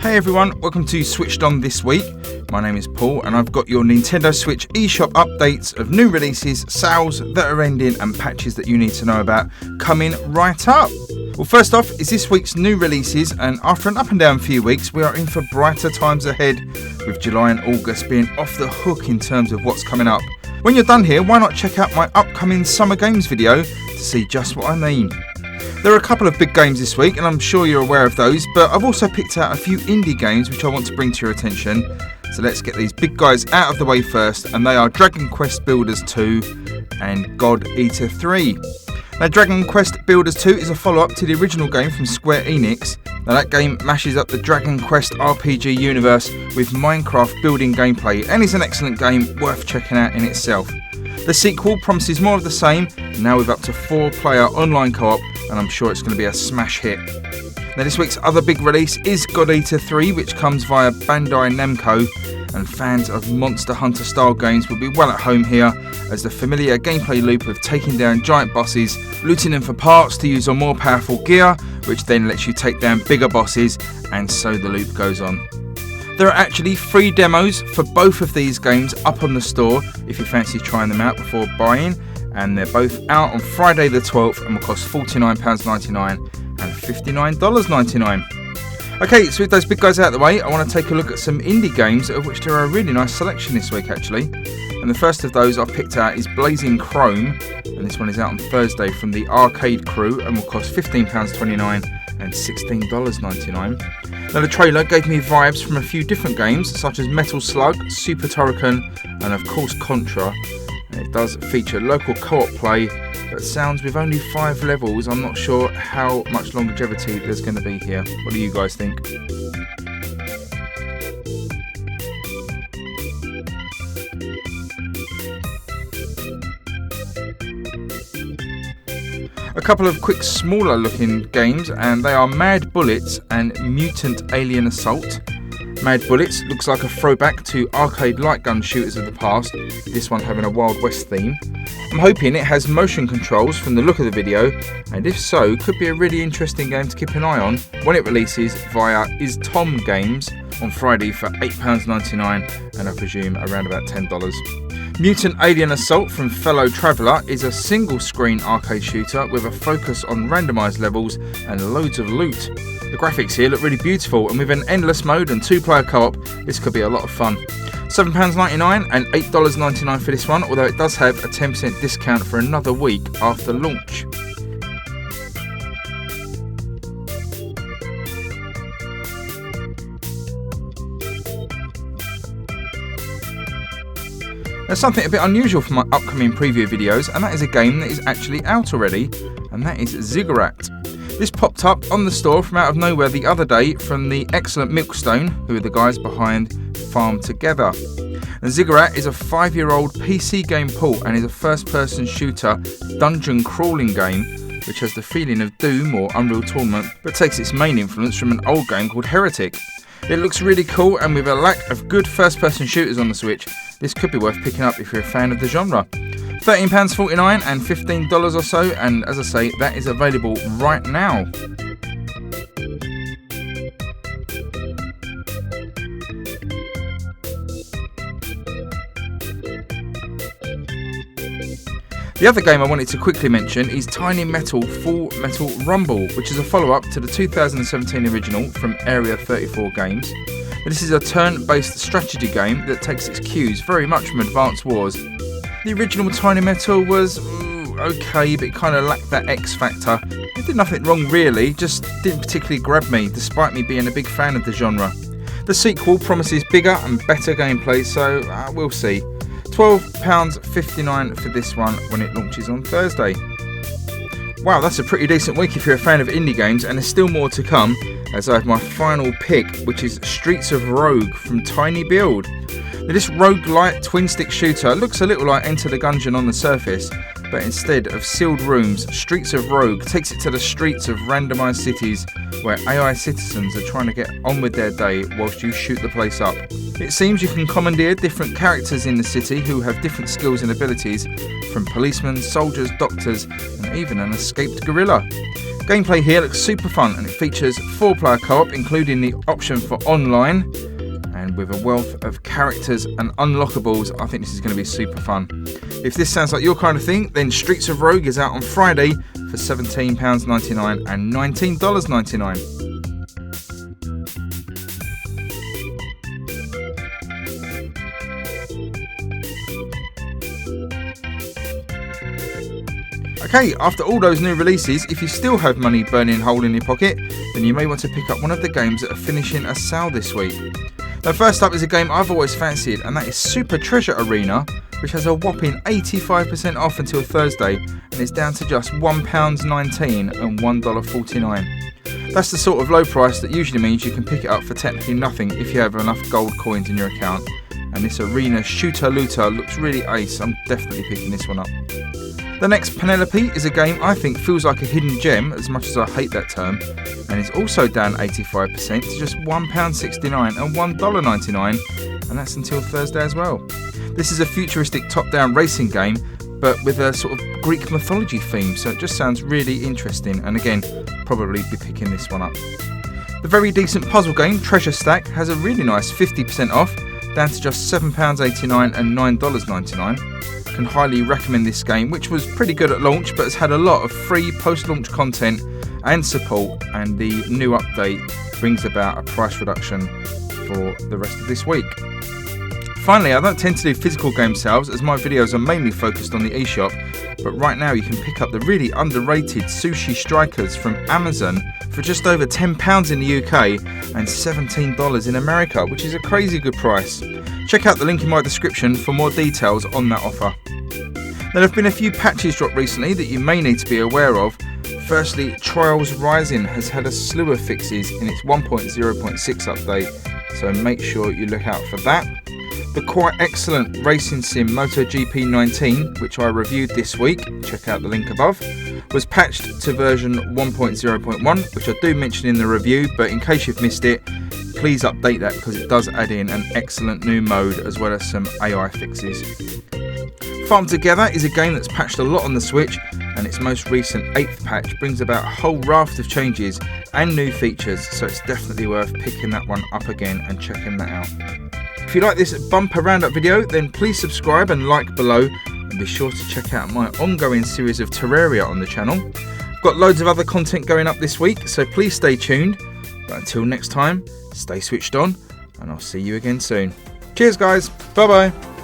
Hey everyone, welcome to SwitchedOn this week. My name is Paul and I've got your Nintendo Switch eShop updates of new releases, sales that are ending and patches that you need to know about coming right up. Well, first off is this week's new releases, and after an up and down few weeks we are in for brighter times ahead, with July and August being off the hook in terms of what's coming up. When you're done here, why not check out my upcoming Summer Games video to see just what I mean. There are a couple of big games this week and I'm sure you're aware of those, but I've also picked out a few indie games which I want to bring to your attention. So let's get these big guys out of the way first, and they are Dragon Quest Builders 2 and God Eater 3. Now, Dragon Quest Builders 2 is a follow-up to the original game from Square Enix. Now, that game mashes up the Dragon Quest RPG universe with Minecraft building gameplay and is an excellent game worth checking out in itself. The sequel promises more of the same, now with up to 4-player online co-op, and I'm sure it's going to be a smash hit. Now, this week's other big release is God Eater 3, which comes via Bandai Namco, and fans of Monster Hunter style games will be well at home here, as the familiar gameplay loop of taking down giant bosses, looting them for parts to use on more powerful gear, which then lets you take down bigger bosses, and so the loop goes on. There are actually free demos for both of these games up on the store if you fancy trying them out before buying, and they're both out on Friday the 12th and will cost £49.99 and $59.99. Okay, so with those big guys out of the way, I want to take a look at some indie games, of which there are a really nice selection this week actually. And the first of those I've picked out is Blazing Chrome, and this one is out on Thursday from the Arcade Crew and will cost £15.29 and $16.99. Now, the trailer gave me vibes from a few different games such as Metal Slug, Super Turrican and of course Contra. And it does feature local co-op play, but sounds with only 5 levels. I'm not sure how much longevity there's going to be here. What do you guys think? A couple of quick smaller looking games, and they are Mad Bullets and Mutant Alien Assault. Mad Bullets looks like a throwback to arcade light gun shooters of the past, this one having a Wild West theme. I'm hoping it has motion controls from the look of the video, and if so, could be a really interesting game to keep an eye on when it releases via Is Tom Games on Friday for £8.99 and I presume around about $10. Mutant Alien Assault from Fellow Traveller is a single screen arcade shooter with a focus on randomised levels and loads of loot. The graphics here look really beautiful, and with an endless mode and 2-player co-op, this could be a lot of fun. £7.99 and $8.99 for this one, although it does have a 10% discount for another week after launch. There's something a bit unusual for my upcoming preview videos, and that is a game that is actually out already, and that is Ziggurat. This popped up on the store from out of nowhere the other day from the excellent Milkstone, who are the guys behind Farm Together. And Ziggurat is a 5-year-old PC game port and is a first-person shooter dungeon crawling game which has the feeling of Doom or Unreal Tournament, but takes its main influence from an old game called Heretic. It looks really cool, and with a lack of good first-person shooters on the Switch, this could be worth picking up if you're a fan of the genre. £13.49 and $15 or so, and as I say, that is available right now. The other game I wanted to quickly mention is Tiny Metal Full Metal Rumble, which is a follow-up to the 2017 original from Area 34 Games. This is a turn-based strategy game that takes its cues very much from Advance Wars. The original Tiny Metal was okay, but it kind of lacked that X factor. It did nothing wrong really, just didn't particularly grab me, despite me being a big fan of the genre. The sequel promises bigger and better gameplay, so we'll see. £12.59 for this one when it launches on Thursday. Wow, that's a pretty decent week if you're a fan of indie games, and there's still more to come, as I have my final pick, which is Streets of Rogue from Tiny Build. Now, this roguelite twin-stick shooter looks a little like Enter the Gungeon on the surface, but instead of sealed rooms, Streets of Rogue takes it to the streets of randomised cities where AI citizens are trying to get on with their day whilst you shoot the place up. It seems you can commandeer different characters in the city who have different skills and abilities, from policemen, soldiers, doctors, and even an escaped gorilla. Gameplay here looks super fun and it features 4-player co-op, including the option for online, and with a wealth of characters and unlockables. I think this is going to be super fun. If this sounds like your kind of thing, then Streets of Rogue is out on Friday for £17.99 and $19.99. Okay, after all those new releases, if you still have money burning a hole in your pocket, then you may want to pick up one of the games that are finishing a sale this week. Now, first up is a game I've always fancied, and that is Super Treasure Arena, which has a whopping 85% off until Thursday, and is down to just £1.19 and $1.49. That's the sort of low price that usually means you can pick it up for technically nothing if you have enough gold coins in your account. And this arena shooter looter looks really ace. I'm definitely picking this one up. The Next Penelope is a game I think feels like a hidden gem, as much as I hate that term, and is also down 85% to just £1.69 and $1.99, and that's until Thursday as well. This is a futuristic top-down racing game, but with a sort of Greek mythology theme, so it just sounds really interesting, and again, probably be picking this one up. The very decent puzzle game Treasure Stack has a really nice 50% off, down to just £7.89 and $9.99. Can highly recommend this game, which was pretty good at launch but has had a lot of free post-launch content and support, and the new update brings about a price reduction for the rest of this week. Finally, I don't tend to do physical game sales as my videos are mainly focused on the eShop, but right now you can pick up the really underrated Sushi Strikers from Amazon for just over £10 in the UK and $17 in America, which is a crazy good price. Check out the link in my description for more details on that offer. There have been a few patches dropped recently that you may need to be aware of. Firstly, Trials Rising has had a slew of fixes in its 1.0.6 update, so make sure you look out for that. The quite excellent racing sim MotoGP 19, which I reviewed this week, check out the link above, was patched to version 1.0.1, which I do mention in the review, but in case you've missed it, please update that because it does add in an excellent new mode as well as some AI fixes. Farm Together is a game that's patched a lot on the Switch, and its most recent 8th patch brings about a whole raft of changes and new features, so it's definitely worth picking that one up again and checking that out. If you like this bumper roundup video, then please subscribe and like below, and be sure to check out my ongoing series of Terraria on the channel. I've got loads of other content going up this week, so please stay tuned. But until next time, stay switched on, and I'll see you again soon. Cheers guys, bye bye.